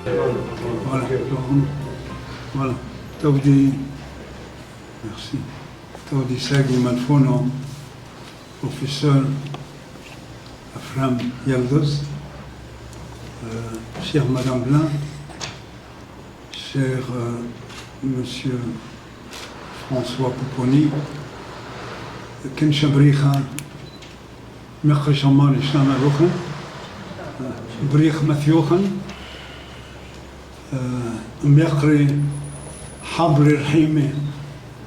Voilà. Voilà. Tawdi, merci. Tawdi Sagui Malfono, professeur Afram Yaldos, chère Madame Blin, cher Monsieur François Pouponi, Ken Chabricha, Mekhe Shamal Islam Arouchen, Brich Mathiochen, Mekhe Habri Rahime,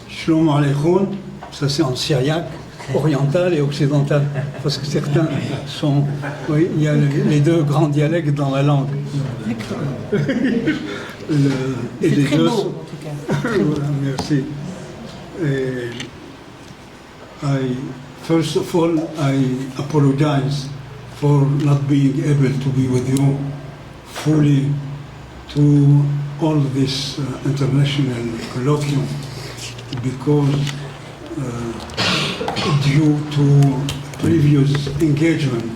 Shlom Alechoun, ça c'est en syriaque, oriental et occidental, parce que certains sont. Oui, il y a les deux grands dialectes dans la langue. D'accord. Et les très deux beau, sont. en tout cas. Voilà, merci. Et first of all, I apologize for not being able to be with you fully to all this international colloquium because due to previous engagement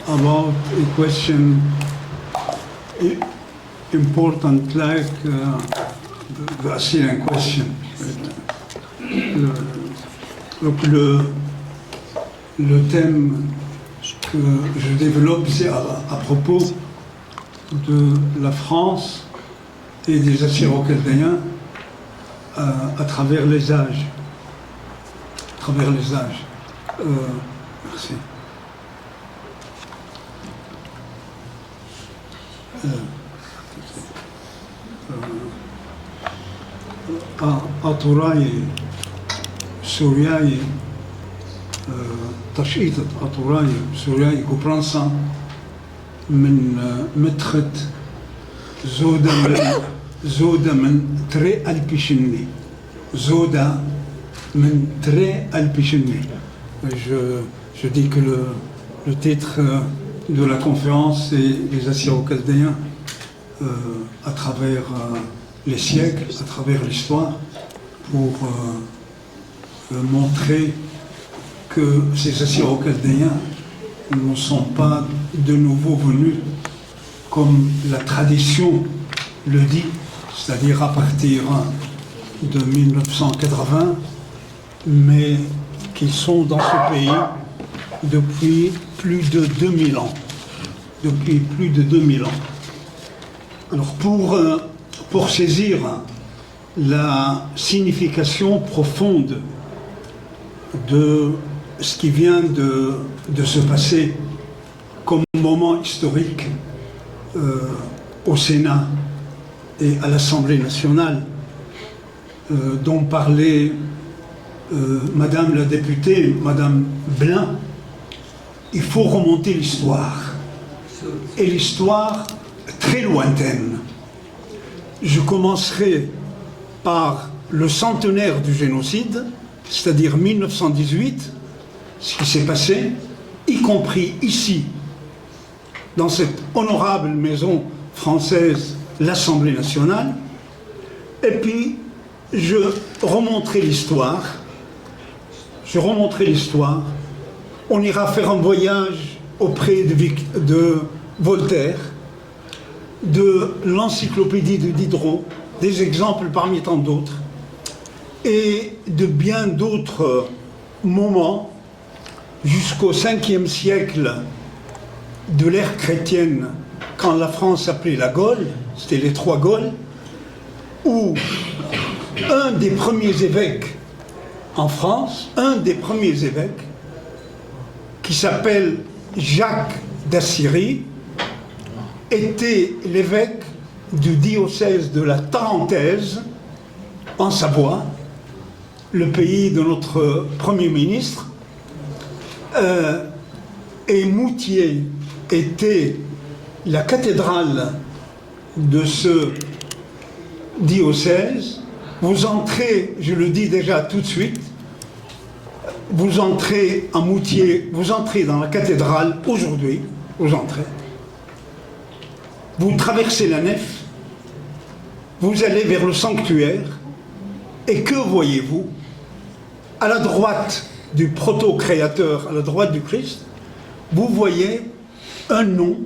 about a question important like the Assyrian question. Donc le thème que je développe, c'est à propos de la France et des Assyro-Chaldéens à travers les âges. À travers les âges. Merci. أطراي سورياي تشقيطة أطراي سورياي كوبرانسا من مدخت زودة من تري البيشني زودة من تري البيشني. Je dis que le titre de la conférence c'est les Assyro-Chaldéens à travers les siècles, à travers l'histoire, pour montrer que ces Assyro-Chaldéens ne sont pas de nouveau venus comme la tradition le dit, c'est-à-dire à partir de 1980, mais qui sont dans ce pays depuis plus de 2000 ans. Depuis plus de 2000 ans. Alors pour saisir la signification profonde de ce qui vient de se passer comme moment historique au Sénat et à l'Assemblée nationale, dont parlait Madame la députée, Madame Blin, il faut remonter l'histoire. Et l'histoire très lointaine. Je commencerai par le centenaire du génocide, c'est-à-dire 1918, ce qui s'est passé, y compris ici, dans cette honorable maison française, l'Assemblée nationale. Et puis, je remonterai l'histoire. On ira faire un voyage auprès de Voltaire, de l'encyclopédie de Diderot, des exemples parmi tant d'autres, et de bien d'autres moments jusqu'au 5e siècle de l'ère chrétienne, quand la France s'appelait la Gaule, c'était les trois Gaules, où un des premiers évêques en France, qui s'appelle Jacques d'Assyrie, était l'évêque du diocèse de la Tarentaise, en Savoie, le pays de notre Premier ministre, et Moutier était la cathédrale de ce diocèse. Vous entrez, je le dis déjà tout de suite, vous entrez à Moutier, vous entrez dans la cathédrale aujourd'hui, vous entrez, vous traversez la nef, vous allez vers le sanctuaire, et que voyez-vous? À la droite du proto-créateur, à la droite du Christ, vous voyez un nom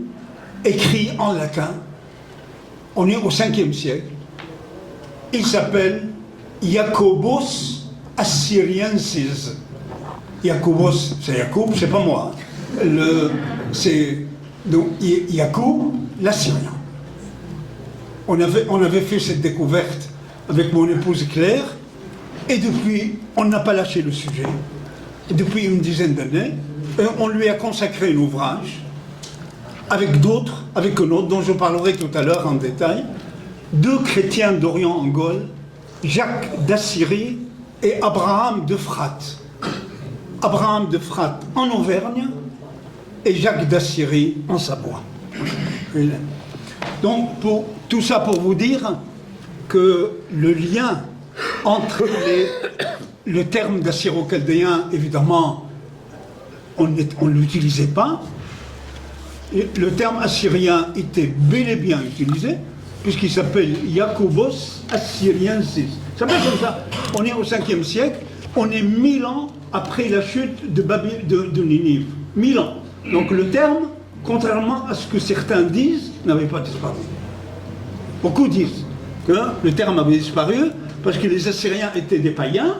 écrit en latin, On est au 5e siècle. Il s'appelle Jacobus Assyriensis. Jacobus, c'est Jacob, c'est pas moi. C'est donc Jacob l'Assyrien. On avait fait cette découverte avec mon épouse Claire, et depuis, on n'a pas lâché le sujet. Et depuis une dizaine d'années, on lui a consacré un ouvrage avec d'autres, avec un autre dont je parlerai tout à l'heure en détail, 2 chrétiens d'Orient en Gaule, Jacques d'Assyrie et Abraham d'Euphrate. Abraham d'Euphrate en Auvergne et Jacques d'Assyrie en Savoie. Donc, tout ça pour vous dire que le lien entre le terme d'assyro-chaldéen, évidemment, on ne l'utilisait pas. Le terme assyrien était bel et bien utilisé, puisqu'il s'appelle Jacobus Assyriensis. Ça s'appelle comme ça. On est au 5e siècle, on est 1000 ans après la chute de Ninive. 1000 ans. Donc le terme, contrairement à ce que certains disent, n'avait pas disparu. Beaucoup disent que le terme avait disparu parce que les Assyriens étaient des païens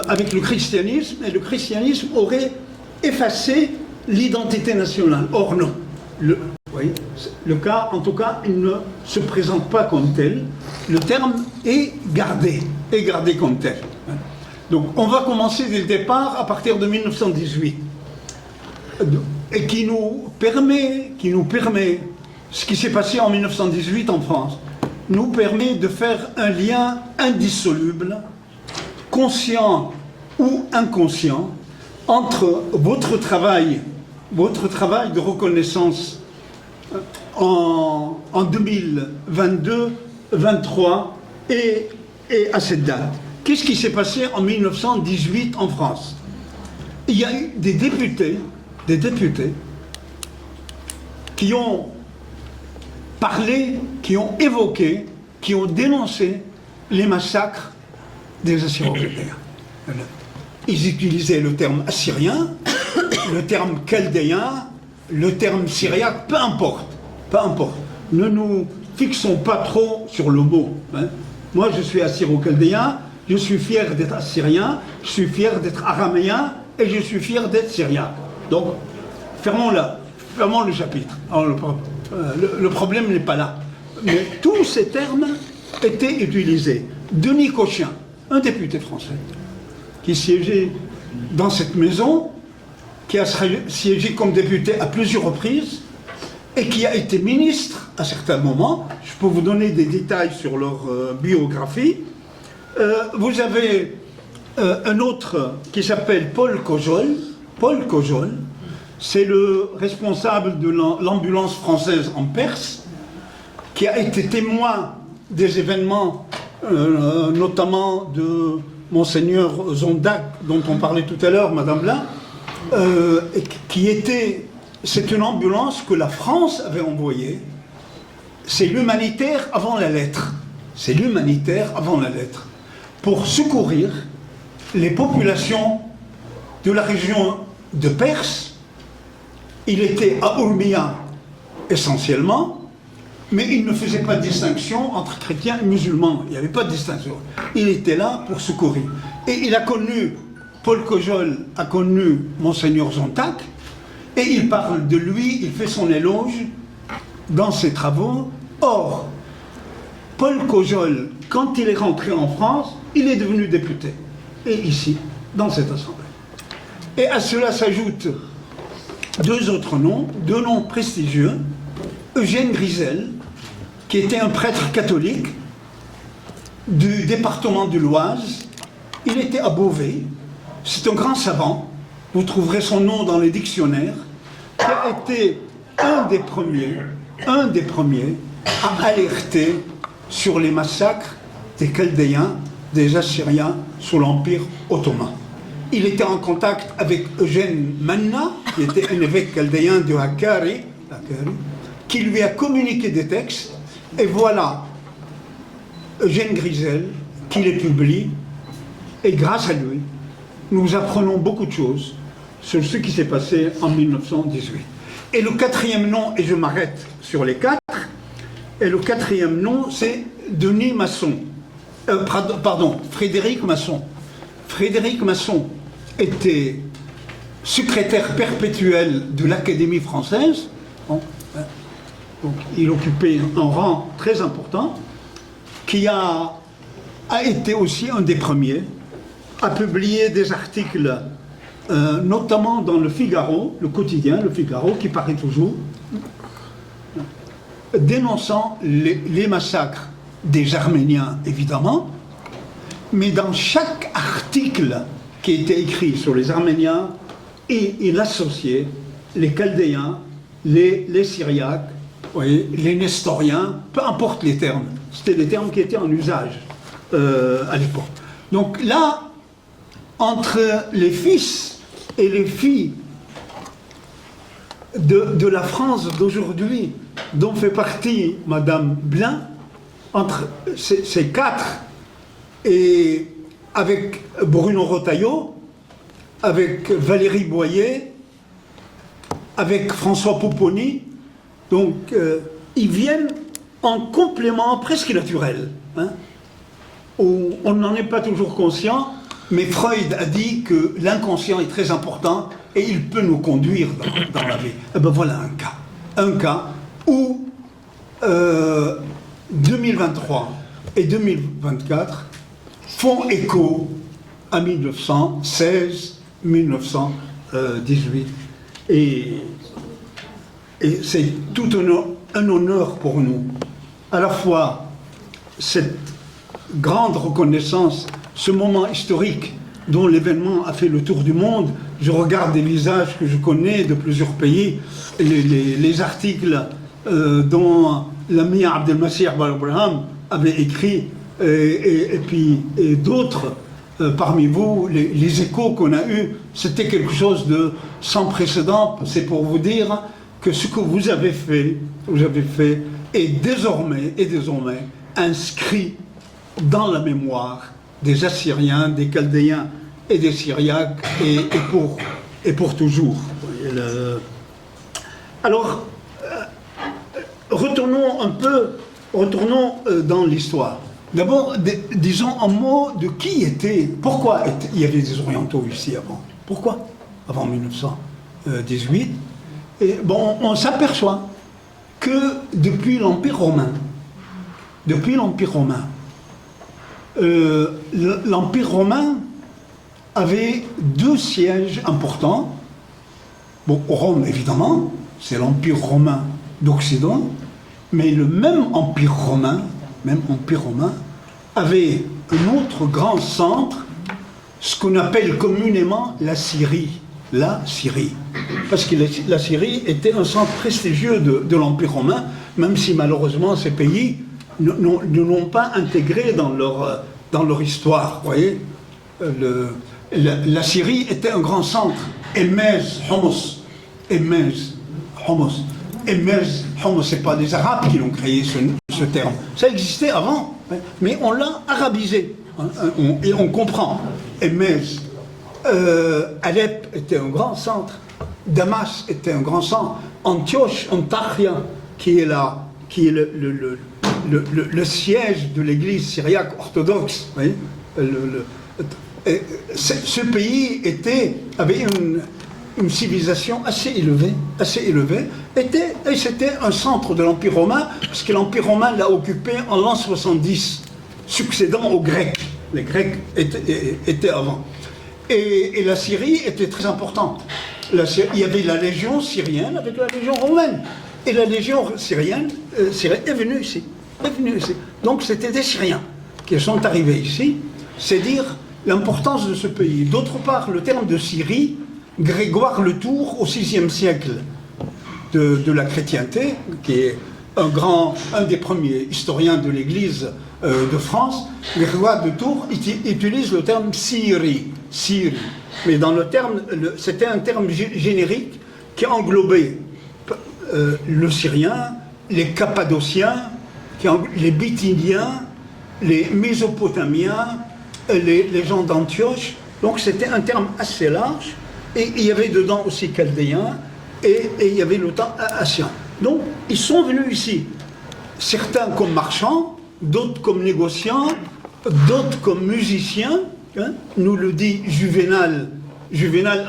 avec le christianisme, et le christianisme aurait effacé l'identité nationale. Or non. Le cas, en tout cas, il ne se présente pas comme tel. Le terme est gardé comme tel. Donc on va commencer dès le départ à partir de 1918. Et qui nous permet, ce qui s'est passé en 1918 en France, nous permet de faire un lien indissoluble, conscient ou inconscient, entre votre travail de reconnaissance en 2022-23 et à cette date. Qu'est-ce qui s'est passé en 1918 en France? Il y a eu des députés qui ont parlé, qui ont évoqué, qui ont dénoncé les massacres des Assyro-Chaldéens. Ils utilisaient le terme assyrien, le terme chaldéen, le terme syriaque, peu importe. Ne nous fixons pas trop sur le mot. Moi, je suis assyro-chaldéen, je suis fier d'être assyrien, je suis fier d'être araméen, et je suis fier d'être syriaque. Donc, fermons le chapitre. Alors, le problème n'est pas là. Mais tous ces termes étaient utilisés. Denis Cochin, un député français, qui siégeait dans cette maison, qui a siégé comme député à plusieurs reprises, et qui a été ministre à certains moments. Je peux vous donner des détails sur leur biographie. Vous avez un autre qui s'appelle Paul Cojol. Paul Cojol, c'est le responsable de l'ambulance française en Perse, qui a été témoin des événements, notamment de Monseigneur Zondac, dont on parlait tout à l'heure, Madame Blin, c'est une ambulance que la France avait envoyée. C'est l'humanitaire avant la lettre. C'est l'humanitaire avant la lettre. Pour secourir les populations de la région de Perse. Il était à Urmia essentiellement, mais il ne faisait pas de distinction entre chrétiens et musulmans. Il n'y avait pas de distinction. Il était là pour secourir. Et il a connu, Paul Cojol a connu Monseigneur Zontac, et il parle de lui, il fait son éloge dans ses travaux. Or, Paul Cojol, quand il est rentré en France, il est devenu député. Et ici, dans cette assemblée. Et à cela s'ajoutent 2 autres noms, 2 noms prestigieux. Eugène Grisel, qui était un prêtre catholique du département de l'Oise. Il était à Beauvais. C'est un grand savant. Vous trouverez son nom dans les dictionnaires. Qui a été un des premiers à alerter sur les massacres des Chaldéens, des Assyriens sous l'Empire ottoman. Il était en contact avec Eugène Manna, qui était un évêque chaldéen de Hakkari, qui lui a communiqué des textes, et voilà Eugène Grisel qui les publie, et grâce à lui, nous apprenons beaucoup de choses sur ce qui s'est passé en 1918. Et le 4e nom, et je m'arrête sur les 4, Et le quatrième nom, c'est Denis Masson. Pardon, Frédéric Masson. Frédéric Masson était secrétaire perpétuel de l'Académie française. Bon, donc, il occupait un rang très important, qui a été aussi un des premiers à publier des articles, notamment dans le Figaro, le quotidien, le Figaro, qui paraît toujours, dénonçant les massacres des Arméniens, évidemment, mais dans chaque article qui était écrit sur les Arméniens, il associait les Chaldéens, les Syriaques, voyez, les Nestoriens, peu importe les termes, c'était les termes qui étaient en usage à l'époque. Donc là, entre les fils et les filles de la France d'aujourd'hui, dont fait partie Madame Blin, entre ces quatre, et avec Bruno Retailleau, avec Valérie Boyer, avec François Pupponi, donc ils viennent en complément presque naturel, hein, où on n'en est pas toujours conscient, mais Freud a dit que l'inconscient est très important et il peut nous conduire dans la vie. Et ben voilà un cas où 2023 et 2024 font écho à 1916, 1918. Et c'est tout un honneur pour nous. À la fois cette grande reconnaissance, ce moment historique dont l'événement a fait le tour du monde. Je regarde des visages que je connais de plusieurs pays, les articles dont l'ami Abdelmassir Abraham avait écrit, et puis d'autres parmi vous, les échos qu'on a eus, c'était quelque chose de sans précédent. C'est pour vous dire que ce que vous avez fait est désormais inscrit dans la mémoire des Assyriens, des Chaldéens et des Syriaques, et pour toujours. Alors, retournons dans l'histoire. D'abord, disons un mot de qui était, pourquoi il y avait des Orientaux ici avant. Pourquoi avant 1918. Et bon, on s'aperçoit que depuis l'Empire romain, l'Empire romain avait deux sièges importants. Bon, Rome, évidemment, c'est l'Empire romain d'Occident, mais le même Empire romain avait un autre grand centre, ce qu'on appelle communément la Syrie. La Syrie. Parce que la Syrie était un centre prestigieux de l'Empire romain, même si malheureusement ces pays ne l'ont pas intégré dans leur histoire. Vous voyez, la Syrie était un grand centre. Emez, Homs, c'est pas les Arabes qui l'ont créé ce terme. Ça existait avant, mais on l'a arabisé. Et on comprend. Emez. Alep était un grand centre, Damas était un grand centre, Antioche, Antakya, qui est le siège de l'église syriaque orthodoxe. Oui, ce pays avait une civilisation assez élevée, et c'était un centre de l'Empire romain, parce que l'Empire romain l'a occupé en l'an 70, succédant aux Grecs. Les Grecs étaient avant. Et la Syrie était très importante. Il y avait la légion syrienne avec la légion romaine. Et la légion syrienne est venue ici. Donc c'était des Syriens qui sont arrivés ici. C'est dire l'importance de ce pays. D'autre part, le terme de Syrie, Grégoire le Tour, au VIe siècle de la chrétienté, qui est un des premiers historiens de l'Église de France, Grégoire de Tours utilise le terme Syrie. Mais dans le terme, c'était un terme générique qui englobait le Syrien, les Cappadociens, les Bithyniens, les Mésopotamiens, les gens d'Antioche. Donc c'était un terme assez large, et il y avait dedans aussi Chaldéens, et il y avait le temps assyrien. Donc ils sont venus ici. certains comme marchands, d'autres comme négociants, d'autres comme musiciens, hein, nous le dit Juvénal,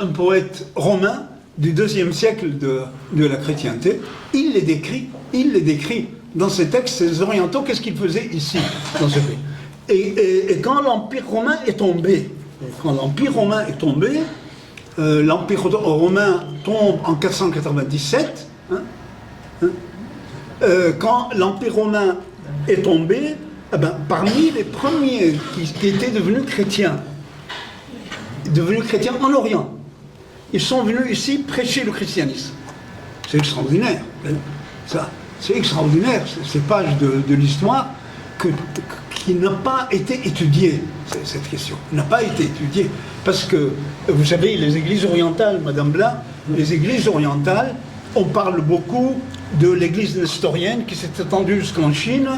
un poète romain du IIe siècle de la chrétienté, il les décrit dans ses textes, ces orientaux, qu'est-ce qu'ils faisaient ici, dans ce pays. Et quand l'Empire romain est tombé, l'Empire romain tombe en 497, quand l'Empire romain est tombé, eh ben, parmi les premiers qui étaient devenus chrétiens en Orient, ils sont venus ici prêcher le christianisme. C'est extraordinaire, ça. C'est extraordinaire, ces pages de l'histoire qui n'a pas été étudiée, cette question, n'a pas été étudiée. Parce que, vous savez, les églises orientales, Madame Blanc, les églises orientales, on parle beaucoup de l'église nestorienne qui s'est étendue jusqu'en Chine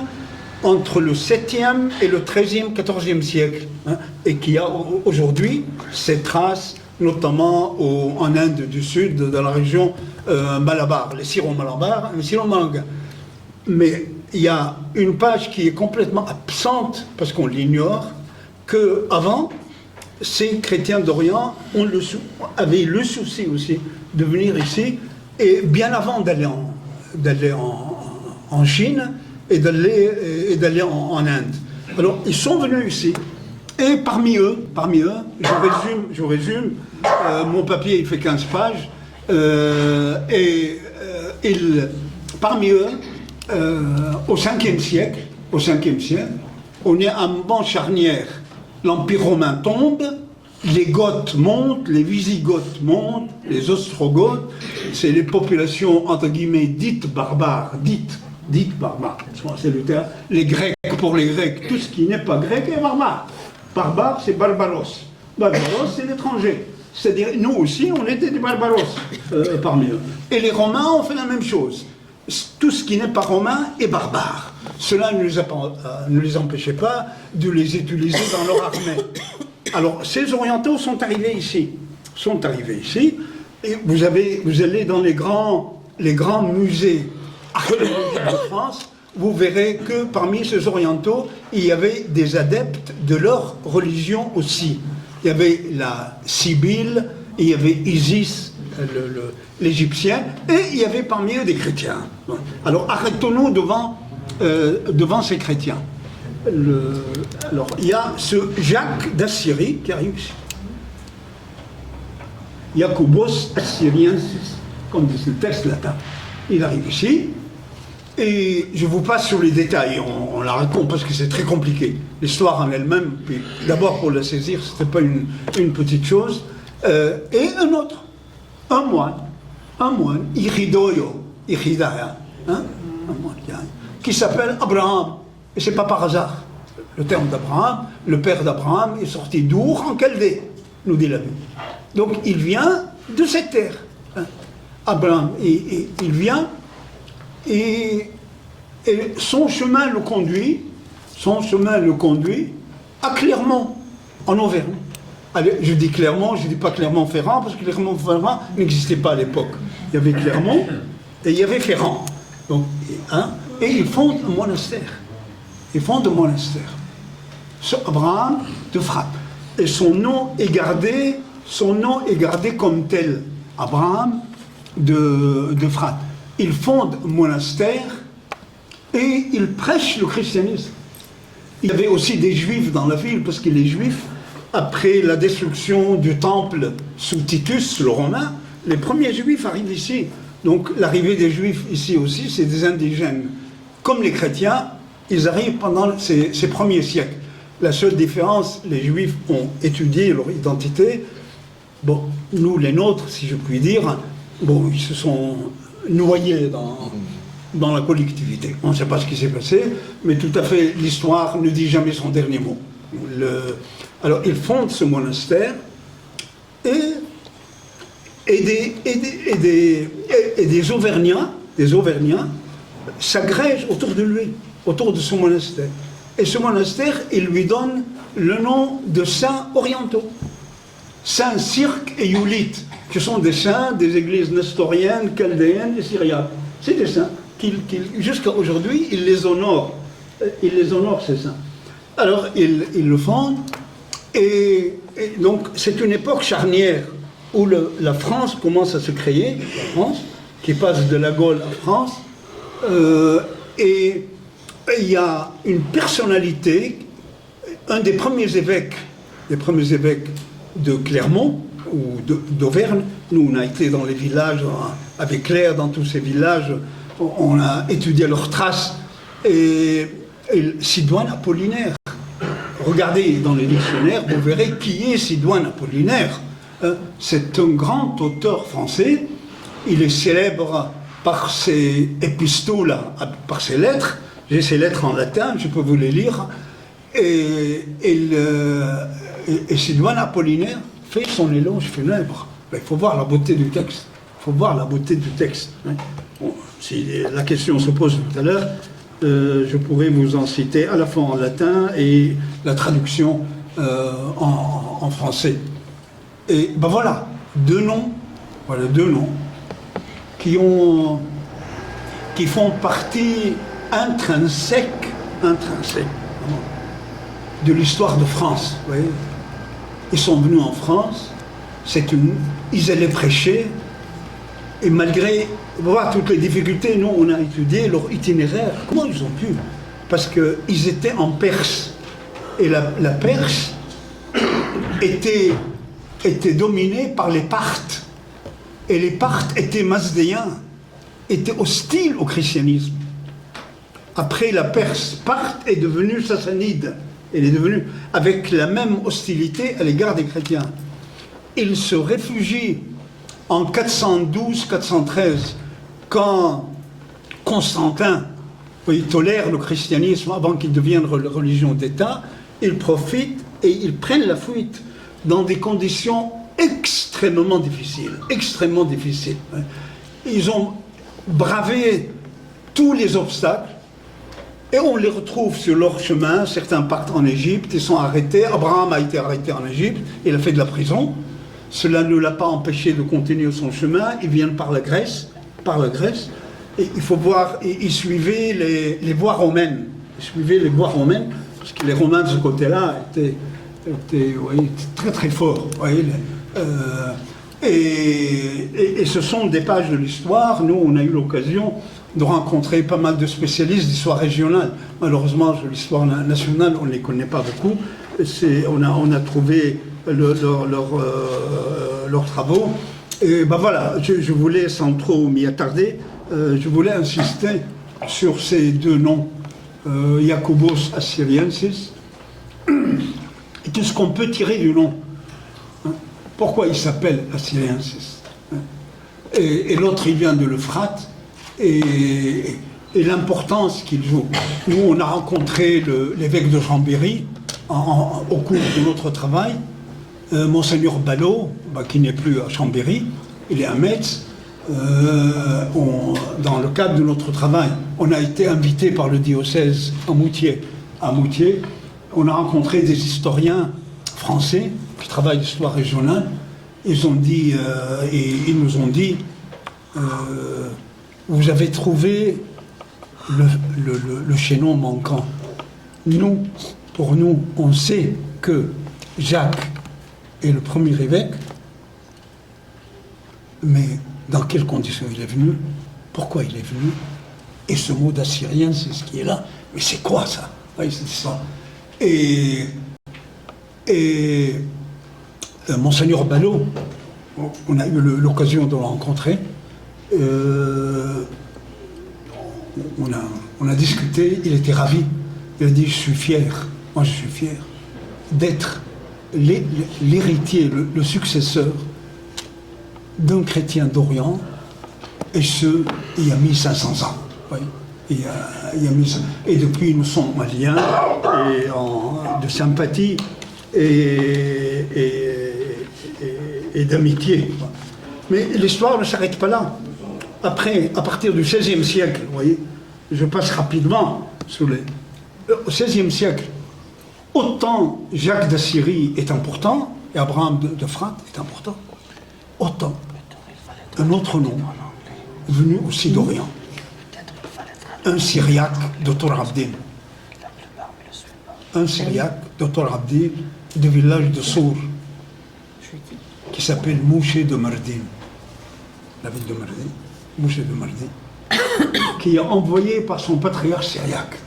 entre le 7e et le 13e, 14e siècle, hein, et qui a aujourd'hui ses traces, notamment en Inde du Sud, dans la région Malabar, les Syro-Malabar, les Syro-Malanga. Mais il y a une page qui est complètement absente, parce qu'on l'ignore, qu'avant, ces chrétiens d'Orient avaient le souci aussi de venir ici, et bien avant d'aller en Chine et d'aller en Inde. Alors, ils sont venus ici, et parmi eux, je résume, mon papier il fait 15 pages, parmi eux, au 5e siècle, on est à un moment charnière. L'Empire romain tombe, les Goths montent, les Visigoths montent, les Ostrogoths, c'est les populations entre guillemets dites barbares, c'est le terme, les Grecs pour les Grecs, tout ce qui n'est pas grec est barbare. Barbare, c'est barbaros. Barbaros, c'est l'étranger. C'est-à-dire, nous aussi, on était des barbaros parmi eux. Et les Romains ont fait la même chose. Tout ce qui n'est pas romain est barbare. Cela ne les empêchait pas de les utiliser dans leur armée. Alors, ces orientaux sont arrivés ici. Et vous allez dans les grands musées archéologiques de France, vous verrez que parmi ces orientaux, il y avait des adeptes de leur religion aussi. Il y avait la Sibylle, il y avait Isis, l'Égyptien, et il y avait parmi eux des chrétiens. Alors arrêtons-nous devant ces chrétiens. Alors il y a ce Jacques d'Assyrie qui arrive ici. Jacobus Assyriensis, comme dit le texte latin. Il arrive ici, et je vous passe sur les détails, on la raconte parce que c'est très compliqué. L'histoire en elle-même, puis d'abord pour la saisir, ce n'était pas une petite chose. Et un moine, Iridaya, hein, qui s'appelle Abraham. Et c'est pas par hasard. Le terme d'Abraham, le père d'Abraham est sorti d'Our en Chaldée, nous dit la Bible. Donc il vient de cette terre. Hein. Abraham, il vient et son chemin le conduit à Clermont, en Auvergne. Allez, je dis Clermont, je ne dis pas Clermont-Ferrand, parce que Clermont-Ferrand n'existait pas à l'époque. Il y avait Clermont et il y avait Ferrand. Donc, hein, et ils fondent un monastère. Abraham de Frappe. Et son nom est gardé comme tel. Abraham de Frappe. Il fonde un monastère et il prêche le christianisme. Il y avait aussi des juifs dans la ville, parce que les juifs, après la destruction du temple sous Titus, le romain, les premiers juifs arrivent ici. Donc l'arrivée des juifs ici aussi, c'est des indigènes. Comme les chrétiens, ils arrivent pendant ces premiers siècles. La seule différence, les juifs ont étudié leur identité. Bon, nous, les nôtres, si je puis dire, bon, ils se sont noyés dans la collectivité. On ne sait pas ce qui s'est passé, mais tout à fait, l'histoire ne dit jamais son dernier mot. Alors, ils fondent ce monastère et des Auvergnats s'agrègent autour de lui, autour de ce monastère. Et ce monastère, il lui donne le nom de saints orientaux. Saint Cirque et Iulite, qui sont des saints des églises nestoriennes, chaldéennes et syriaques. C'est des saints. jusqu'à aujourd'hui, ils les honorent. Ils les honorent, c'est ça. Alors, ils le font. Et donc, c'est une époque charnière où la France commence à se créer, la France, qui passe de la Gaule à France. Et il y a une personnalité, un des premiers évêques de Clermont ou d'Auvergne. Nous, on a été dans les villages, avec Claire, dans tous ces villages, on a étudié leurs traces. Et Sidoine Apollinaire. Regardez dans les dictionnaires, vous verrez qui est Sidoine Apollinaire. C'est un grand auteur français. Il est célèbre par ses épistoles, par ses lettres. J'ai ces lettres en latin, je peux vous les lire. Et Sidoine Apollinaire fait son éloge funèbre. Il faut voir la beauté du texte. Il faut voir la beauté du texte. Bon, si la question se pose tout à l'heure, je pourrais vous en citer à la fois en latin et la traduction en français. Et ben voilà, deux noms qui font partie intrinsèque de l'histoire de France. Vous voyez, ils sont venus en France, ils allaient prêcher, et malgré toutes les difficultés, nous on a étudié leur itinéraire. Comment ils ont pu? Parce qu'ils étaient en Perse, et la Perse était dominée par les Parthes, et les Parthes étaient mazdéens, étaient hostiles au christianisme. Après, la Perse parthe est devenue sassanide. Elle est devenue avec la même hostilité à l'égard des chrétiens. Ils se réfugient en 412-413, quand Constantin tolère le christianisme avant qu'il devienne religion d'État. Ils profitent et ils prennent la fuite dans des conditions extrêmement difficiles. Ils ont bravé tous les obstacles. Et on les retrouve sur leur chemin. Certains partent en Égypte, ils sont arrêtés. Abraham a été arrêté en Égypte, il a fait de la prison. Cela ne l'a pas empêché de continuer son chemin. Ils viennent par la Grèce. Et il faut voir, ils suivaient les voies romaines. Parce que les Romains de ce côté-là étaient très très forts. Et ce sont des pages de l'histoire. Nous, on a eu l'occasion de rencontrer pas mal de spécialistes d'histoire régionale. Malheureusement, l'histoire nationale, on ne les connaît pas beaucoup. On a trouvé leurs travaux. Et ben voilà, je voulais, sans trop m'y attarder, je voulais insister sur ces deux noms, Jacobus Assyriensis, et tout ce qu'on peut tirer du nom. Pourquoi il s'appelle Assyriensis? Et l'autre, il vient de l'Euphrate. Et l'importance qu'il joue. Nous, on a rencontré l'évêque de Chambéry au cours de notre travail, Monseigneur Ballot, qui n'est plus à Chambéry, il est à Metz. Dans le cadre de notre travail, on a été invité par le diocèse à Moutier. On a rencontré des historiens français qui travaillent l'histoire régionale. Ils nous ont dit vous avez trouvé le chaînon manquant. Pour nous, on sait que Jacques est le premier évêque, mais dans quelles conditions il est venu? Pourquoi il est venu? Et ce mot d'Assyrien, c'est ce qui est là. Mais c'est quoi ça? Oui, c'est ça. Et Monseigneur Ballot, on a eu l'occasion de le rencontrer. On a discuté, il était ravi. Il a dit, je suis fier d'être l'héritier, le successeur d'un chrétien d'Orient, et ce, il y a 1500 ans. Oui. Il y a 1500. Et depuis, nous sommes en lien de sympathie et d'amitié. Mais l'histoire ne s'arrête pas là. Après, à partir du XVIe siècle, vous voyez, je passe rapidement au XVIe siècle, autant Jacques d'Assyrie est important, et Abraham d'Euphrate est important, autant un autre nom, venu aussi d'Orient, un Syriaque, Dr Abdin. Un Syriaque, Dr Abdin, du village de Sour, qui s'appelle Mouché de Mardin. La ville de Mardin, Mouché de Mardin, qui est envoyé par son patriarche syriaque.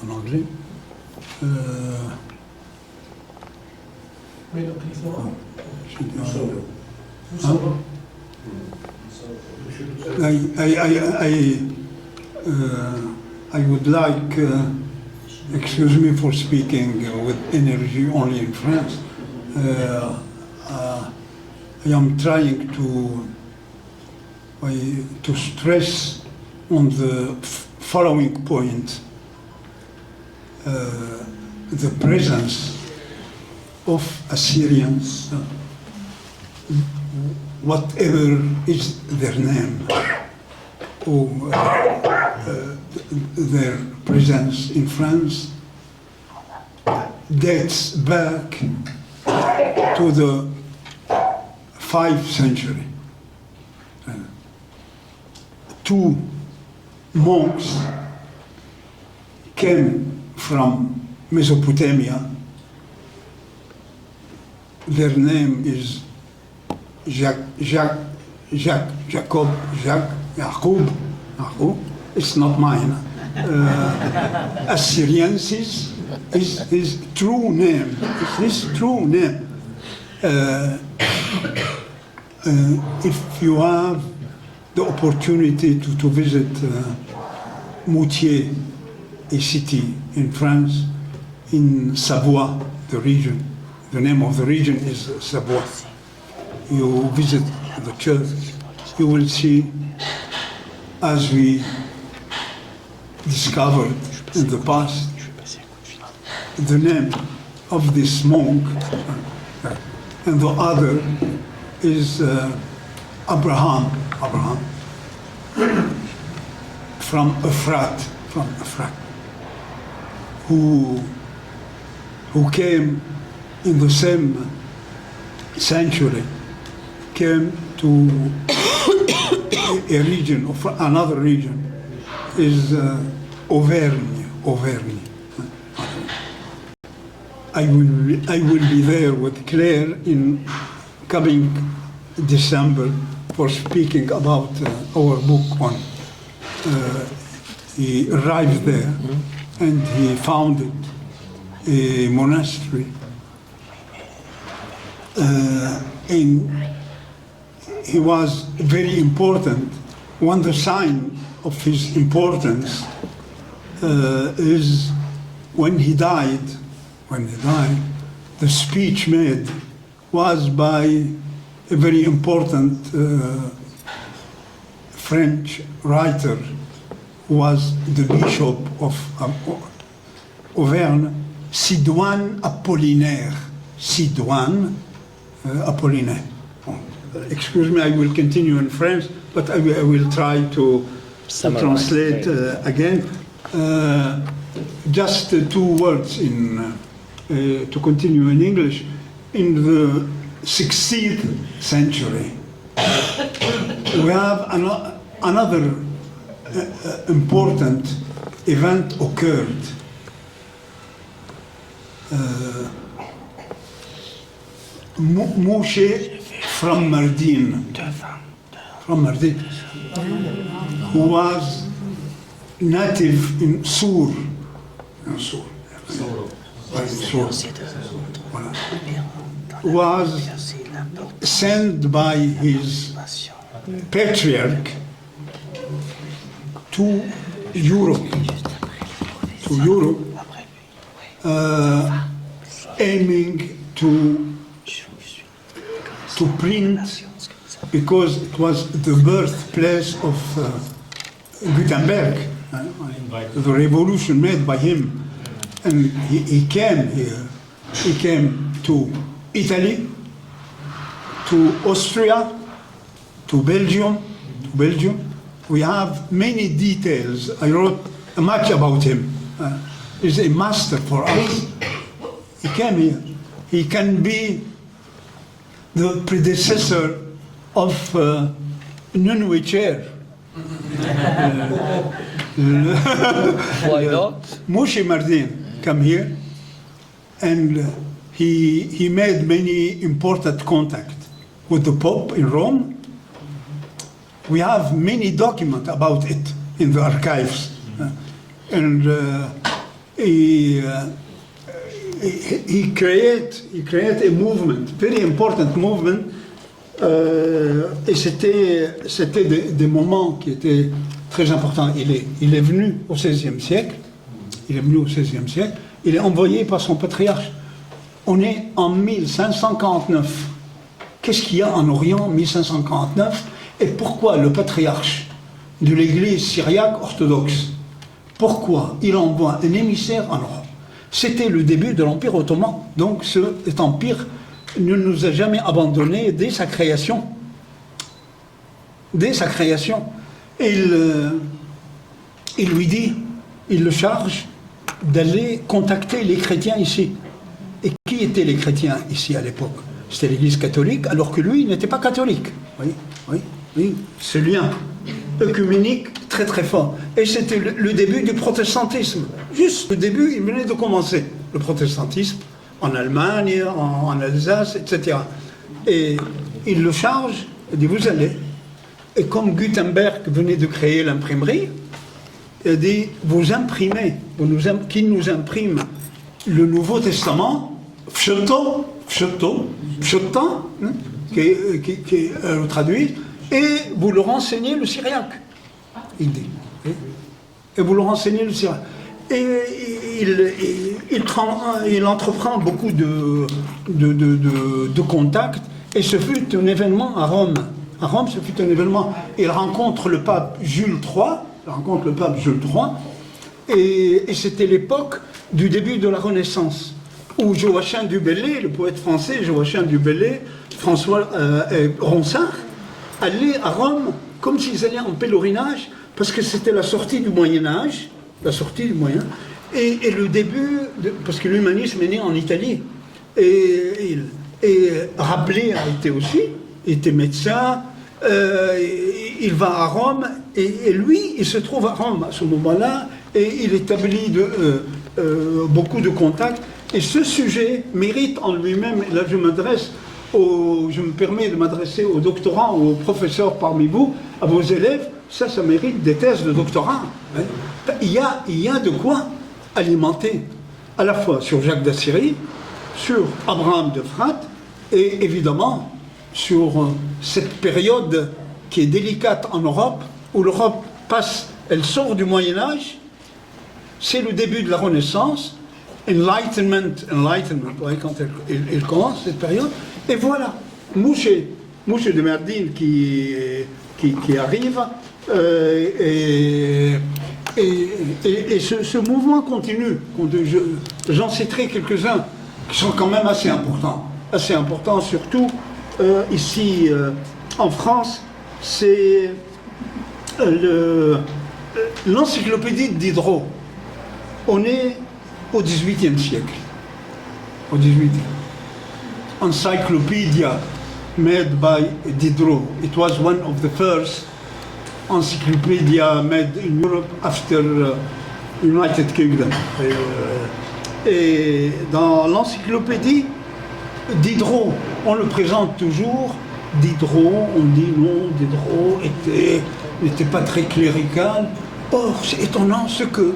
En anglais. I would like, excuse me for speaking with energy only in France. I am trying to stress on the following point. The presence of Assyrians, whatever is their name, or their presence in France, dates back to the 5th century. Two monks came from Mesopotamia. Their name is Jacob. It's not mine. Assyrians is his true name. It's his true name. If you have the opportunity to visit Moutier, a city in France, in Savoie, the region. The name of the region is Savoie. You visit the church, you will see, as we discovered in the past, the name of this monk, and the other is Abraham, from Euphrates, who came in the same century, came to a region, of another region, is Auvergne. I will be there with Claire in coming December for speaking about our book on. He arrived there and he founded a monastery. And he was very important. One the sign of his importance is when he died, the speech made was by a very important French writer who was the bishop of Auvergne, Sidoine Apollinaire. Apollinaire. Excuse me, I will continue in French, but I will try to translate again. Just two words to continue in English. In the 16th century, we have another important event occurred. Moshe from Mardin, who was native in Sour. Was sent by his patriarch to Europe, aiming to print, because it was the birthplace of Gutenberg, the revolution made by him. And he came here. He came to Italy, to Austria, to Belgium. We have many details. I wrote much about him. He's a master for us. He came here. He can be the predecessor of Nunwe Chair. Why not? Moshe Mardin came here, and he made many important contacts with the Pope in Rome. We have many documents about it in the archives, and he created a movement, very important movement, et c'était des moments qui étaient très importants. Il est venu au XVIe siècle, il est envoyé par son patriarche. On est en 1549. Qu'est-ce qu'il y a en Orient en 1549? Et pourquoi le patriarche de l'église syriaque orthodoxe, pourquoi il envoie un émissaire en Europe? C'était le début de l'Empire ottoman. Donc cet empire ne nous a jamais abandonnés dès sa création. Dès sa création. Et il lui dit, il le charge d'aller contacter les chrétiens ici. Et qui étaient les chrétiens ici à l'époque? C'était l'église catholique, alors que lui, il n'était pas catholique. Oui. Ce lien œcuménique très très fort. Et c'était le début du protestantisme. Juste le début, il venait de commencer, le protestantisme, en Allemagne, en Alsace, etc. Et il le charge, il dit, vous allez. Et comme Gutenberg venait de créer l'imprimerie, il dit, vous imprimez, qui nous imprime le Nouveau Testament, Pshoto, qui est traduit, et vous le renseignez le syriaque, il dit. Et vous le renseignez le syriaque. Et il entreprend beaucoup de contacts, et ce fut un événement à Rome. À Rome, ce fut un événement. Il rencontre le pape Jules III, et c'était l'époque du début de la Renaissance, où Joachim du Bellay, le poète français Joachim du Bellay, François Ronsard, allaient à Rome comme s'ils allaient en pèlerinage, parce que c'était la sortie du Moyen-Âge, et le début, parce que l'humanisme est né en Italie. Et Rabelais a été aussi, il était médecin, il va à Rome, et lui, il se trouve à Rome à ce moment-là, et il établit beaucoup de contacts. Et ce sujet mérite en lui-même, et là je me permets de m'adresser aux doctorants ou aux professeurs parmi vous, à vos élèves, ça mérite des thèses de doctorat. Il y a de quoi alimenter, à la fois sur Jacques d'Assyrie, sur Abraham de Fratte, et évidemment sur cette période qui est délicate en Europe, où l'Europe elle sort du Moyen-Âge, c'est le début de la Renaissance, Enlightenment, quand elle commence cette période, et voilà, Moshe de Mardin qui arrive, et ce mouvement continue. J'en citerai quelques-uns qui sont quand même assez importants, surtout ici en France, c'est l'encyclopédie de Diderot. On est au XVIIIe siècle. Encyclopedia made by Diderot. It was one of the first encyclopedia made in Europe after United Kingdom. Et dans l'encyclopédie, Diderot, on le présente toujours. Diderot, on dit non, Diderot n'était pas très clérical. Or, c'est étonnant ce que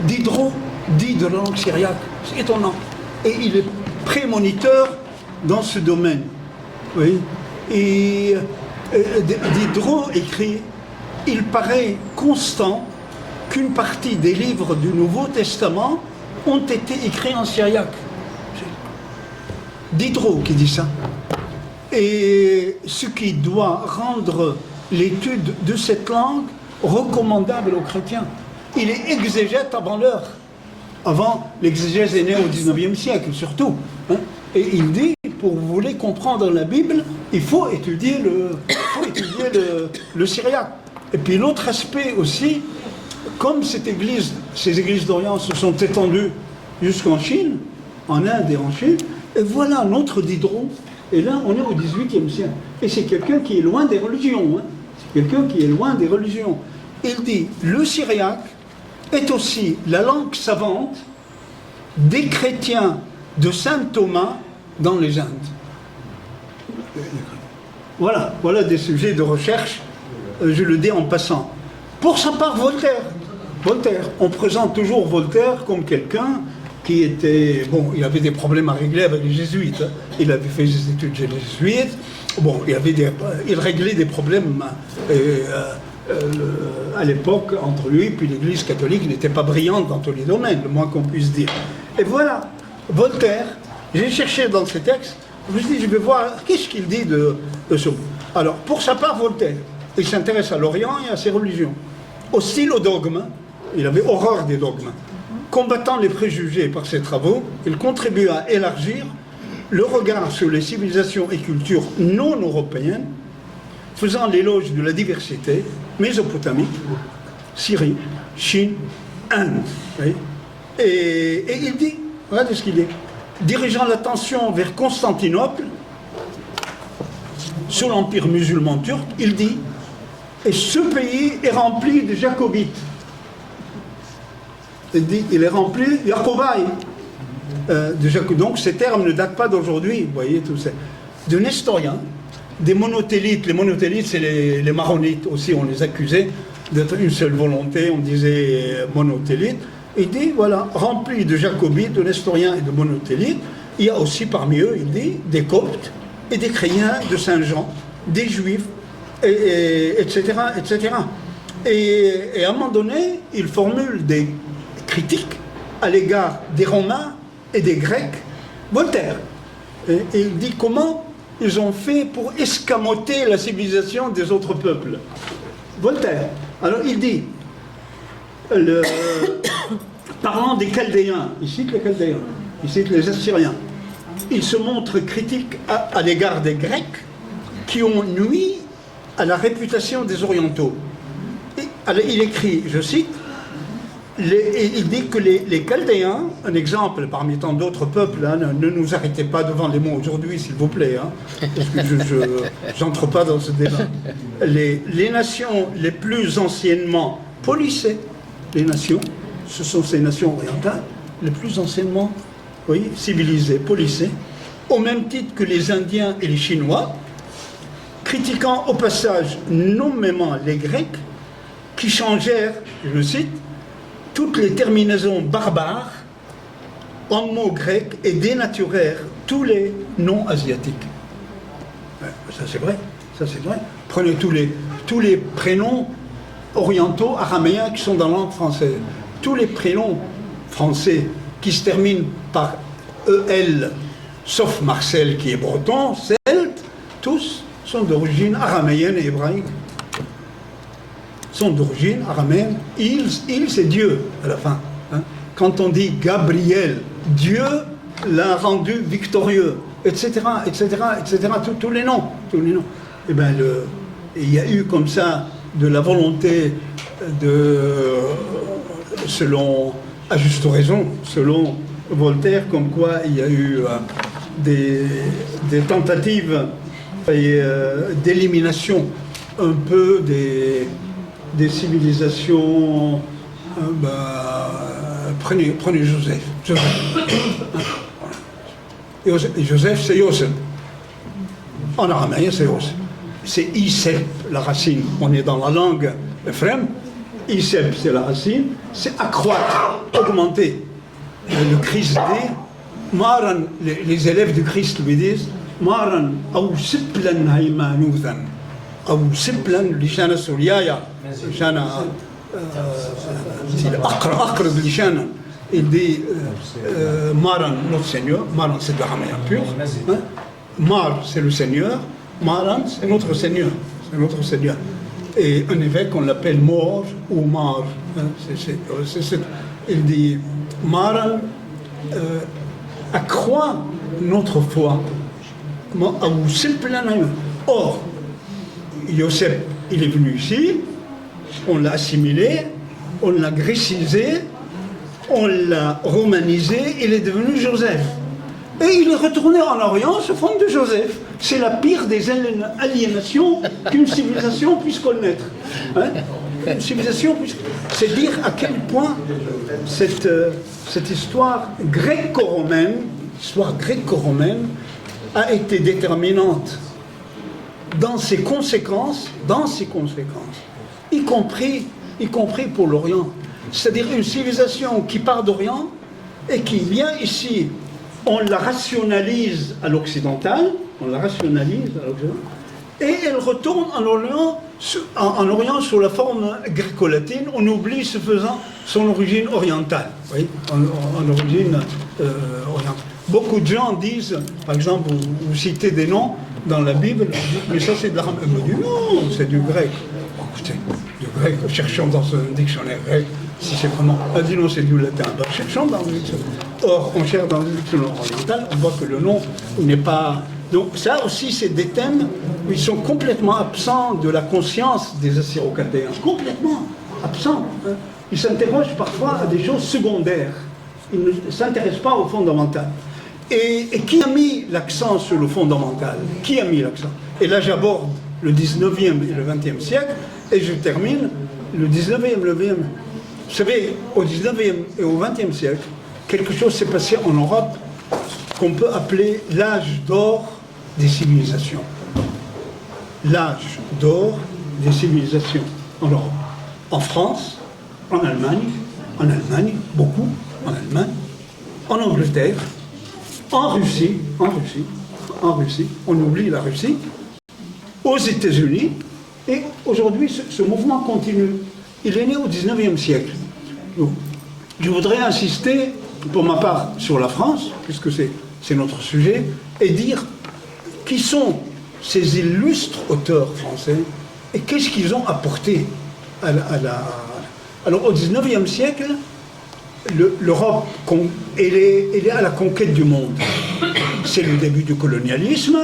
Diderot dit de la langue syriaque. C'est étonnant. Et il est prémoniteur dans ce domaine. Oui. Et Diderot écrit, il paraît constant qu'une partie des livres du Nouveau Testament ont été écrits en syriaque. Diderot qui dit ça. Et ce qui doit rendre l'étude de cette langue recommandable aux chrétiens. Il est exégète avant l'heure. Avant, l'exégèse est née au XIXe siècle, surtout. Et il dit, pour vous voulez comprendre la Bible, il faut étudier le syriaque. Et puis l'autre aspect aussi, comme ces églises d'Orient se sont étendues jusqu'en Chine, en Inde et en Chine, et voilà notre Diderot. Et là, on est au XVIIIe siècle. Et c'est quelqu'un qui est loin des religions. C'est quelqu'un qui est loin des religions. il dit le syriaque est aussi la langue savante des chrétiens de Saint Thomas dans les Indes. Voilà des sujets de recherche, je le dis en passant. Pour sa part, Voltaire, on présente toujours Voltaire comme quelqu'un qui était... Bon, il avait des problèmes à régler avec les jésuites. Hein. Il avait fait des études chez les jésuites. Bon, il réglait des problèmes à l'époque entre lui et l'Église catholique. Il n'était pas brillante dans tous les domaines, le moins qu'on puisse dire. Et voilà, Voltaire, j'ai cherché dans ces textes, je me suis dit, je vais voir qu'est-ce qu'il dit de ce... Alors, pour sa part, Voltaire, il s'intéresse à l'Orient et à ses religions. Hostile au dogme, il avait horreur des dogmes. Combattant les préjugés par ses travaux, il contribue à élargir le regard sur les civilisations et cultures non européennes, faisant l'éloge de la diversité, Mésopotamie, Syrie, Chine, Inde. Oui. Et il dit, regardez ce qu'il dit, dirigeant l'attention vers Constantinople, sous l'empire musulman turc, il dit, et ce pays est rempli de jacobites. Il dit, il est rempli de Jacobaï. Donc ces termes ne datent pas d'aujourd'hui, vous voyez tout ça. De nestoriens, des monothélites. Les monothélites, c'est les maronites aussi, on les accusait d'être une seule volonté, on disait monothélites. Il dit, voilà, rempli de jacobites, de nestoriens et de monothélites. Il y a aussi parmi eux, il dit, des coptes et des chrétiens de Saint-Jean, des juifs, etc., etc. Et à un moment donné, il formule des critiques à l'égard des Romains et des Grecs, Voltaire. Et il dit comment ils ont fait pour escamoter la civilisation des autres peuples. Voltaire. Alors il dit, parlant des Chaldéens, il cite les Chaldéens, il cite les Assyriens, il se montre critique à l'égard des Grecs qui ont nui à la réputation des Orientaux. Il écrit, je cite, il dit que les Chaldéens, un exemple parmi tant d'autres peuples, hein, ne nous arrêtez pas devant les mots aujourd'hui, s'il vous plaît, hein, parce que je n'entre pas dans ce débat. Les nations les plus anciennement policées, les nations, ce sont ces nations orientales, les plus anciennement civilisées, policées, au même titre que les Indiens et les Chinois, critiquant au passage nommément les Grecs, qui changèrent, je cite, toutes les terminaisons barbares en mots grecs et dénaturèrent tous les noms asiatiques. Ça c'est vrai, ça c'est vrai. Prenez tous les prénoms orientaux, araméens qui sont dans la langue française. Tous les prénoms français qui se terminent par EL, sauf Marcel qui est breton, celte, tous sont d'origine araméenne et hébraïque. Sont d'origine araméenne. Il c'est Dieu à la fin. Hein. Quand on dit Gabriel, Dieu l'a rendu victorieux, etc., etc., etc. Tous les noms, tous les noms. Et bien, il y a eu comme ça de la volonté selon, à juste raison, selon Voltaire, comme quoi il y a eu des tentatives d'élimination un peu des civilisations. Prenez Joseph. Et Joseph, c'est Yosef. En araméen, c'est Yosef. C'est Isep, la racine. On est dans la langue Ephraim. Isep, c'est la racine. C'est accroître, augmenter. Le Christ dit, Maran, les élèves du Christ lui disent, Maran, ou siplan haymanuthan. أو سبلا لشان سوريايا لشان أقرب لشان il dit Maran, notre Seigneur. Maran, c'est de l'araméen pur. Mar, c'est le Seigneur. Maran, c'est notre Seigneur. C'est notre Seigneur. Et un évêque, on l'appelle Mor ou Mar. Il dit Maran accroît notre foi. Or, Yosef, il est venu ici, on l'a assimilé, on l'a grécisé, on l'a romanisé, il est devenu Joseph. Et il est retourné en Orient sous forme de Joseph. C'est la pire des aliénations qu'une civilisation puisse connaître. Hein? une civilisation, c'est dire à quel point cette histoire gréco-romaine, a été déterminante dans ses conséquences, y compris pour l'Orient. C'est-à-dire une civilisation qui part d'Orient et qui vient ici, on la rationalise à l'occidental, et elle retourne en Orient sous la forme gréco-latine. On oublie, ce faisant, son origine orientale. Oui, en origine orientale. Beaucoup de gens disent, par exemple, vous citez des noms dans la Bible, mais ça c'est de l'arabe. Je dis non, c'est du grec. Bon, écoutez, du grec, cherchons dans un dictionnaire grec, si c'est vraiment. Elle dit non, c'est du latin. Ben, cherchons dans le dictionnaire. Or, on cherche dans le dictionnaire oriental, on voit que le nom n'est pas. Donc, ça aussi, c'est des thèmes où ils sont complètement absents de la conscience des Assyro-Chaldéens. Complètement absents. Hein. Ils s'interrogent parfois à des choses secondaires. Ils ne s'intéressent pas au fondamental. Et qui a mis l'accent sur le fondamental? Qui a mis l'accent? Et là, j'aborde le 19e et le 20e siècle, et je termine le 19e, le 20e. Vous savez, au 19e et au 20e siècle, quelque chose s'est passé en Europe qu'on peut appeler l'âge d'or des civilisations. L'âge d'or des civilisations en Europe. En France, en Allemagne, beaucoup, en Allemagne, en Angleterre, en Russie, on oublie la Russie, aux États-Unis, et aujourd'hui ce mouvement continue. Il est né au 19e siècle. Donc, je voudrais insister, pour ma part, sur la France, puisque c'est notre sujet, et dire qui sont ces illustres auteurs français et qu'est-ce qu'ils ont apporté à la... Alors, au 19e siècle, l'Europe, elle est à la conquête du monde. C'est le début du colonialisme,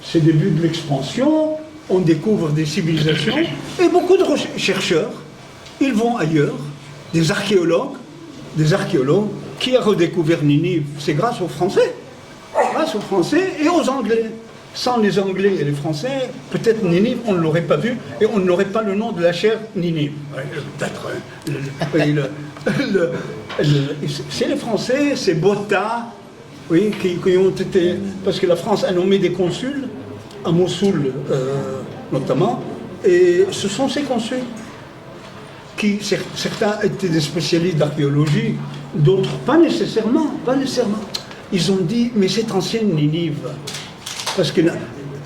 c'est le début de l'expansion, on découvre des civilisations, et beaucoup de chercheurs, ils vont ailleurs, des archéologues, qui a redécouvert Ninive, c'est grâce aux Français et aux Anglais. Sans les Anglais et les Français, peut-être Ninive, on ne l'aurait pas vu, et on n'aurait pas le nom de la chaire Ninive. Peut-être. C'est les Français, c'est Botta, oui, qui ont été... Parce que la France a nommé des consuls, à Mossoul notamment, et ce sont ces consuls qui, certains étaient des spécialistes d'archéologie, d'autres pas nécessairement. Ils ont dit, mais cette ancienne Ninive, parce que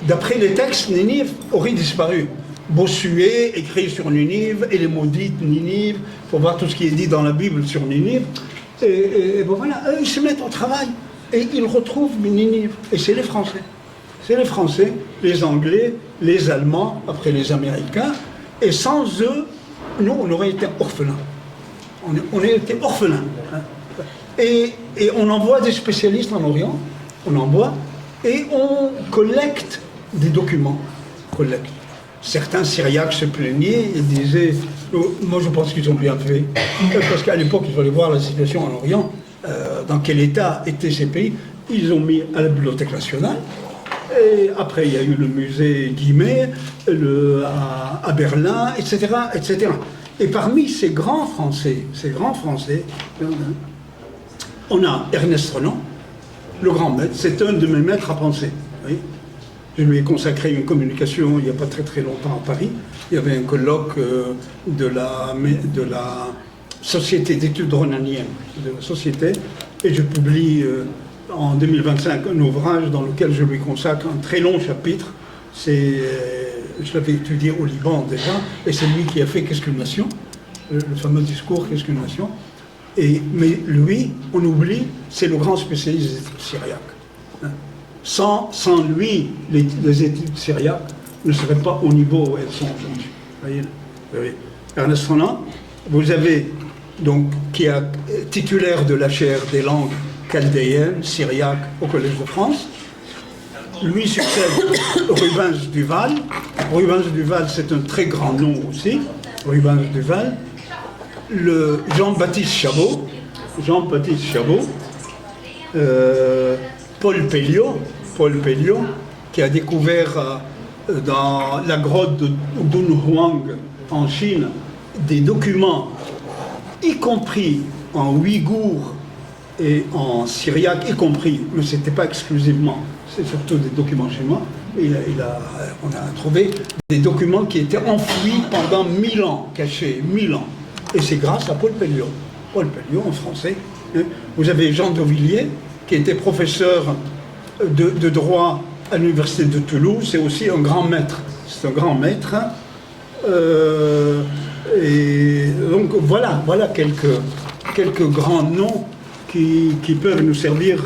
d'après les textes, Ninive aurait disparu. Bossuet écrit sur Ninive, et les maudites Ninive, il faut voir tout ce qui est dit dans la Bible sur Ninive. Et bon voilà, eux, ils se mettent au travail, et ils retrouvent Ninive. Et c'est les Français. C'est les Français, les Anglais, les Allemands, après les Américains, et sans eux, nous, on aurait été orphelins. On aurait été orphelins. Hein. Et on envoie des spécialistes en Orient, et on collecte des documents. Certains Syriaques se plaignaient et disaient, moi je pense qu'ils ont bien fait, parce qu'à l'époque il fallait voir la situation en Orient, dans quel état étaient ces pays. Ils ont mis à la Bibliothèque nationale, et après il y a eu le musée Guimet, à Berlin, etc., etc. Et parmi ces grands Français, on a Ernest Renan, le grand maître, c'est un de mes maîtres à penser. Oui. Je lui ai consacré une communication il n'y a pas très très longtemps à Paris. Il y avait un colloque de la Société d'études renaniennes, de la société, et je publie en 2025 un ouvrage dans lequel je lui consacre un très long chapitre. Je l'avais étudié au Liban déjà, et c'est lui qui a fait Qu'est-ce qu'une nation, le fameux discours Qu'est-ce qu'une nation. Mais lui, on oublie, c'est le grand spécialiste des études syriaques. Sans lui, les études syriaques ne seraient pas au niveau où elles sont aujourd'hui. Voyez, Ernest Renan, vous avez donc qui est titulaire de la chaire des langues chaldéennes, syriaques au Collège de France. Lui succède Rubens Duval. Rubens Duval, c'est un très grand nom aussi. Rubens Duval. Le Jean-Baptiste Chabot, Paul Pelliot, qui a découvert dans la grotte de Dunhuang en Chine des documents, y compris en ouïghour et en syriaque, y compris, mais ce n'était pas exclusivement, c'est surtout des documents chinois. On a trouvé des documents qui étaient enfouis pendant 1000 ans, cachés, 1000 ans. Et c'est grâce à Paul Pelliot. Paul Pelliot, en français. Vous avez Jean Dauvilliers, qui était professeur de droit à l'université de Toulouse, c'est aussi un grand maître. C'est un grand maître. Et donc voilà quelques grands noms qui peuvent nous servir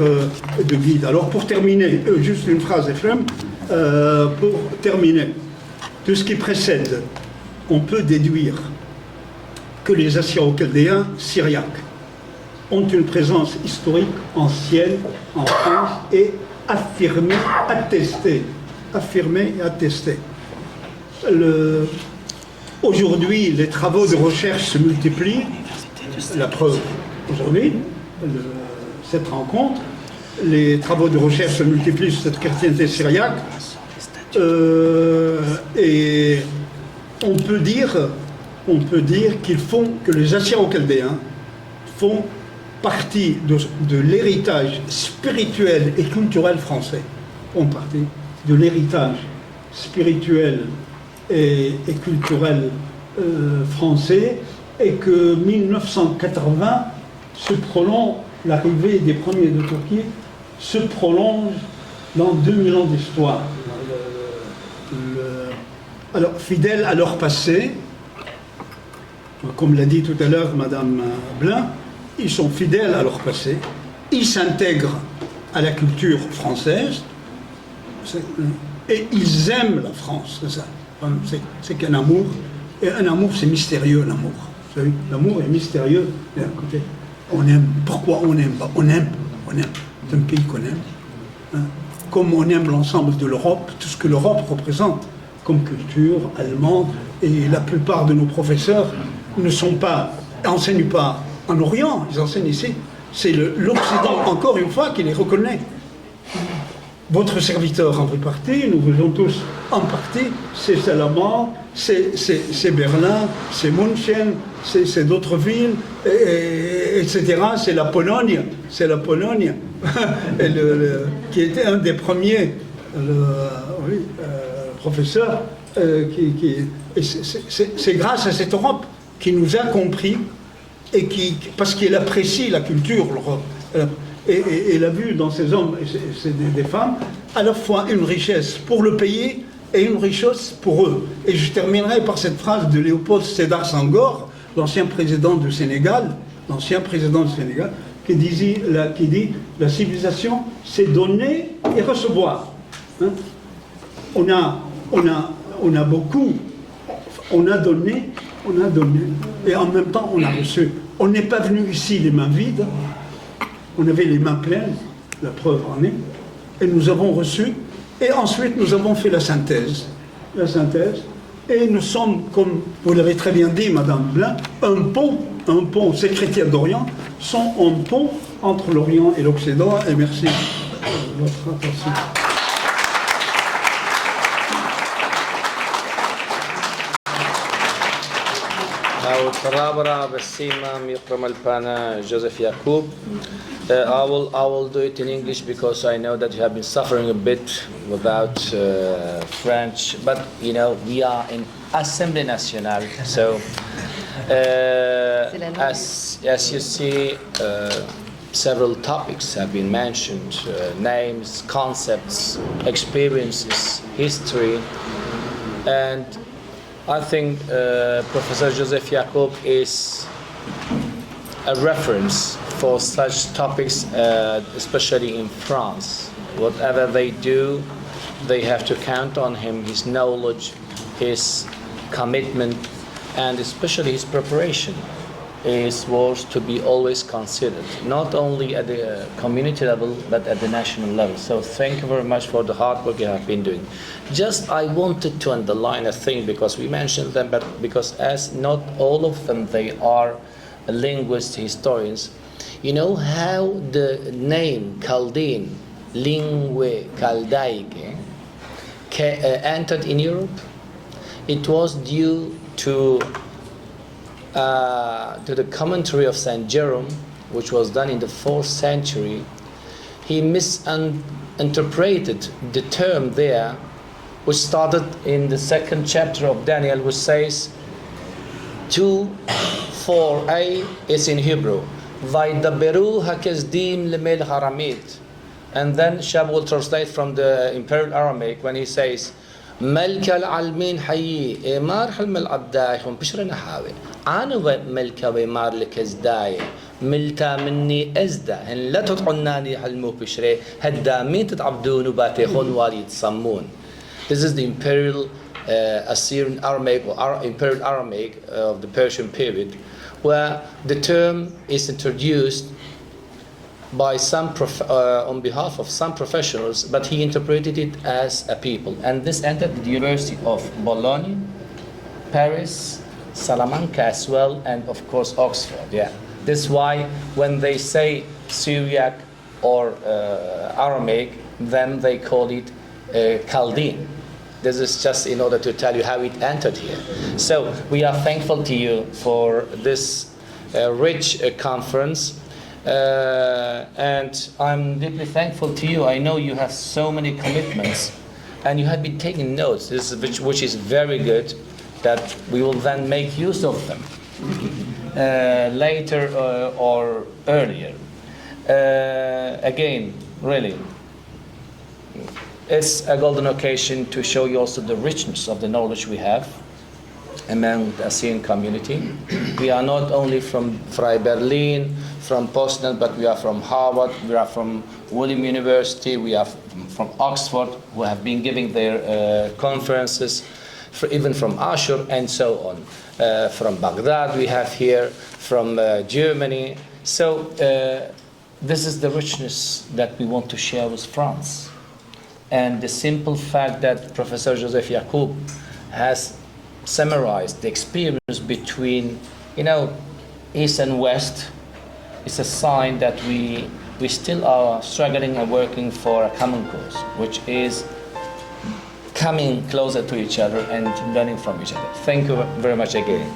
de guide. Alors pour terminer, juste une phrase, Ephrem, pour terminer, de ce qui précède, on peut déduire que les Assyro-Chaldéens syriaques ont une présence historique ancienne en France et affirmée, attestée. Aujourd'hui, les travaux de recherche se multiplient. La preuve, aujourd'hui, cette rencontre, les travaux de recherche se multiplient sur cette chrétienté syriaque. Et on peut dire que les Assyro-Chaldéens font partie de l'héritage spirituel et culturel français. Font partie de l'héritage spirituel et culturel français, et que 1980 se prolonge, l'arrivée des premiers de Turquie se prolonge dans 2000 ans d'histoire. Alors, fidèles à leur passé, comme l'a dit tout à l'heure Madame Blin, ils sont fidèles à leur passé, ils s'intègrent à la culture française, et ils aiment la France, c'est ça. C'est qu'un amour, et un amour c'est mystérieux, l'amour. Vous savez, l'amour est mystérieux. Et écoutez, on aime. Pourquoi on aime? On aime. C'est un pays qu'on aime. Hein. Comme on aime l'ensemble de l'Europe, tout ce que l'Europe représente comme culture allemande, et la plupart de nos professeurs n'enseignent pas en Orient, ils enseignent ici. C'est l'Occident, encore une fois, qui les reconnaît. Votre serviteur en fait partie, nous faisons tous en partie, c'est Salamanque, c'est Berlin, c'est München, c'est d'autres villes, etc. C'est la Pologne, qui était un des premiers professeurs. C'est grâce à cette Europe qui nous a compris, et parce qu'elle apprécie la culture, l'Europe. Et elle a vu dans ces hommes et des femmes à la fois une richesse pour le pays et une richesse pour eux. Et je terminerai par cette phrase de Léopold Sédar Senghor, l'ancien président du Sénégal, qui dit la civilisation, c'est donner et recevoir. Hein? On a beaucoup, on a donné, et en même temps on a reçu. On n'est pas venu ici les mains vides. On avait les mains pleines, la preuve en est, et nous avons reçu, et ensuite nous avons fait la synthèse, et nous sommes, comme vous l'avez très bien dit, Madame Blin, un pont, ces chrétiens d'Orient sont un pont entre l'Orient et l'Occident, et merci de votre attention. Joseph Yacoub. I will do it in English because I know that you have been suffering a bit without French, but you know we are in Assemblée Nationale, so as you see, several topics have been mentioned: names, concepts, experiences, history, and I think Professor Joseph Yacoub is a reference for such topics, especially in France. Whatever they do, they have to count on him, his knowledge, his commitment, and especially his preparation is worth to be always considered, not only at the community level, but at the national level. So thank you very much for the hard work you have been doing. Just I wanted to underline a thing, because we mentioned them, but because as not all of them, they are linguists, historians. You know how the name Chaldean, lingue chaldaique, entered in Europe? It was due to to the commentary of Saint Jerome, which was done in the 4th century, he misinterpreted the term there, which started in the 2nd chapter of Daniel, which says 2:4a is in Hebrew. Vaidaberu hakezdim lemel haramit. And then Shab will translate from the Imperial Aramaic when he says, ملك العلمين حيي إمار حلم العداي هم بشرنا حاوي أنا ملك وإمار لكزداي ملتا مني أزدا هن لا تطعناني حلمو بشري هدامين تتعبدون وباتيخون والي يتصمون. This is the Imperial Assyrian Aramaic or Imperial Aramaic of the Persian period, where the term is introduced by on behalf of some professionals, but he interpreted it as a people. And this entered the University of Bologna, Paris, Salamanca as well, and of course Oxford. Yeah, this is why when they say Syriac or Aramaic, then they call it Chaldean. This is just in order to tell you how it entered here. So we are thankful to you for this rich conference. And I'm deeply thankful to you. I know you have so many commitments and you have been taking notes, which is very good, that we will then make use of them later or earlier. Again, really, it's a golden occasion to show you also the richness of the knowledge we have among the Assyrian community. We are not only from Frei Berlin, from Poznan, but we are from Harvard, we are from William University, we are from Oxford, who have been giving their conferences, even from Ashur and so on. From Baghdad we have here, from Germany. So this is the richness that we want to share with France. And the simple fact that Professor Joseph Yacoub has summarized the experience between, East and West is a sign that we still are struggling and working for a common cause, which is coming closer to each other and learning from each other. Thank you very much again.